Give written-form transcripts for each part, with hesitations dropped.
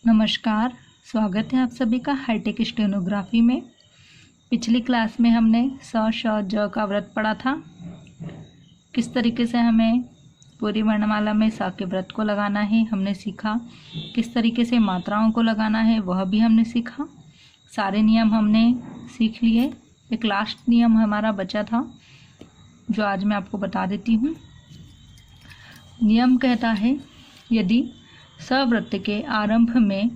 नमस्कार, स्वागत है आप सभी का हाईटेक स्टेनोग्राफी में। पिछली क्लास में हमने स, श, ज का व्रत पढ़ा था। किस तरीके से हमें पूरी वर्णमाला में स के व्रत को लगाना है हमने सीखा। किस तरीके से मात्राओं को लगाना है वह भी हमने सीखा। सारे नियम हमने सीख लिए। एक लास्ट नियम हमारा बचा था जो आज मैं आपको बता देती हूँ। नियम कहता है, यदि सव्रत के आरंभ में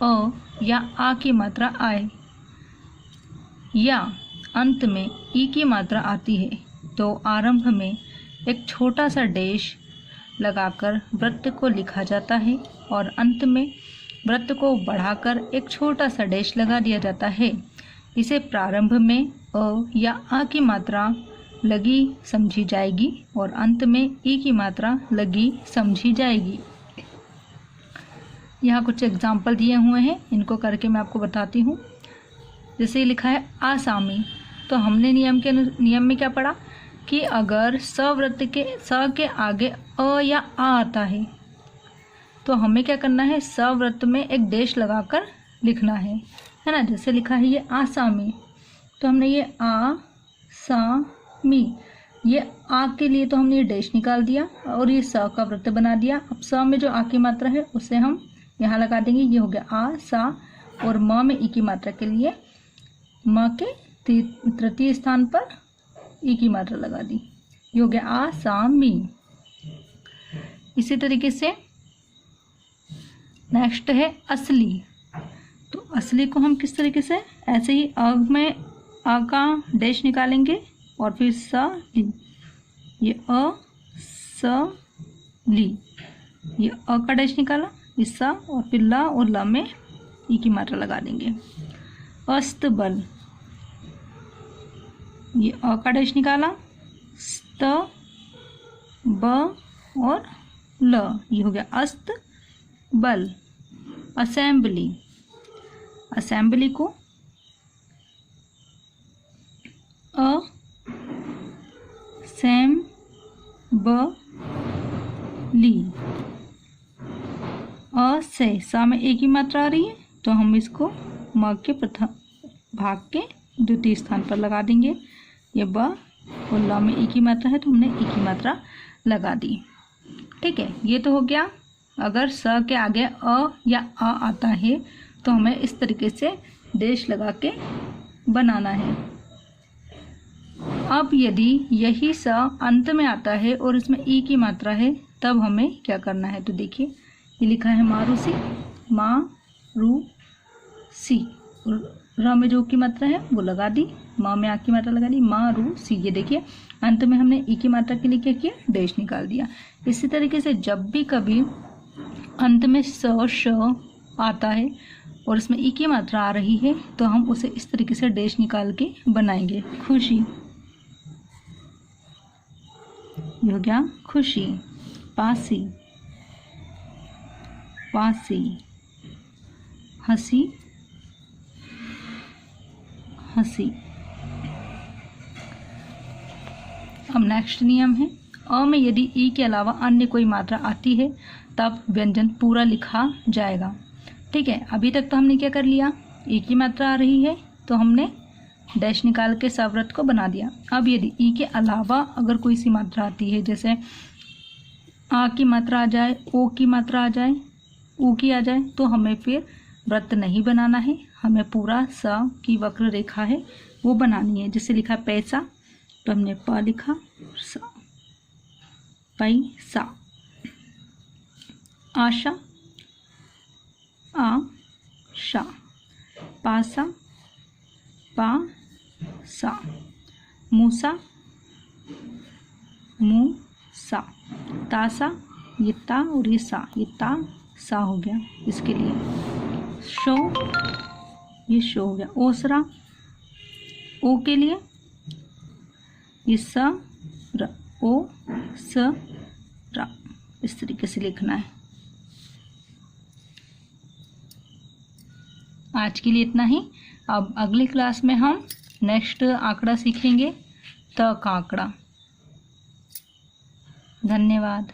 अ या आ की मात्रा आए या अंत में ई की मात्रा आती है तो आरंभ में एक छोटा सा डैश लगाकर व्रत को लिखा जाता है और अंत में व्रत को बढ़ाकर एक छोटा सा डैश लगा दिया जाता है। इसे प्रारंभ में अ या आ की मात्रा लगी समझी जाएगी और अंत में ई की मात्रा लगी समझी जाएगी। यहाँ कुछ एग्जाम्पल दिए हुए हैं, इनको करके मैं आपको बताती हूँ। जैसे लिखा है आसामी, तो हमने नियम में क्या पढ़ा कि अगर सव्रत के स के आगे अ या आ आता है तो हमें क्या करना है, सव्रत में एक डैश लगाकर लिखना है ना। जैसे लिखा है ये आसामी, तो हमने ये आ सा मी, ये आ के लिए तो हमने ये डैश निकाल दिया और ये स का व्रत बना दिया। अब स में जो आ की मात्रा है उसे हम यहाँ लगा देंगे। ये हो गया आ सा, और म में ई की मात्रा के लिए म के तृतीय स्थान पर ई की मात्रा लगा दी। ये हो गया आ सा मी। इसी तरीके से नेक्स्ट है असली। तो असली को हम किस तरीके से, ऐसे ही अ में आ का डैश निकालेंगे और फिर स ली, ये अ स ली, ये अ का डैश निकाला, इस सा और फिर ला और ला में ई की मात्रा लगा देंगे। अस्तबल, ये अ का डैश निकाला, स्त ब और ल, ये हो गया अस्त बल। असेंबली, असेंबली को अ सेम ब ली, अ से सा में ए की मात्रा आ रही है तो हम इसको म के प्रथम भाग के द्वितीय स्थान पर लगा देंगे। ये ब और ल में ई की मात्रा है तो हमने ई की मात्रा लगा दी। ठीक है, ये तो हो गया। अगर स के आगे अ या आ आता है तो हमें इस तरीके से डैश लगा के बनाना है। अब यदि यही स अंत में आता है और इसमें ई की मात्रा है तब हमें क्या करना है, तो देखिए ये लिखा है मारूसी, सी, र में जो की मात्रा है वो लगा दी, म में आ की मात्रा लगा दी, सी। ये देखिए अंत में हमने ई की मात्रा के लिए क्या किया, डैश निकाल दिया। इसी तरीके से जब भी कभी अंत में स श आता है और इसमें ई की मात्रा आ रही है तो हम उसे इस तरीके से डैश निकाल के बनाएंगे। खुशी, ये हो गया खुशी। पासी, पासी। हंसी, हंसी। अब नेक्स्ट नियम है, अ में यदि ई के अलावा अन्य कोई मात्रा आती है तब व्यंजन पूरा लिखा जाएगा। ठीक है, अभी तक तो हमने क्या कर लिया, ई की मात्रा आ रही है तो हमने डैश निकाल के सव्रत को बना दिया। अब यदि ई के अलावा अगर कोई सी मात्रा आती है, जैसे आ की मात्रा आ जाए, ओ की मात्रा आ जाए, ऊ की आ जाए, तो हमें फिर व्रत नहीं बनाना है, हमें पूरा स की वक्र रेखा है वो बनानी है। जैसे लिखा पैसा तो हमने प लिखा, सा, पैसा। आशा, आ शा। पासा, पा सा। मूसा, मु सा। तासा, ये ता और ये ता सा हो गया इसके लिए। शो, ये शो हो गया। ओसरा, ओ के लिए ये स र, ओ स रा, इस तरीके से लिखना है। आज के लिए इतना ही। अब अगली क्लास में हम नेक्स्ट आंकड़ा सीखेंगे, त का आंकड़ा। धन्यवाद।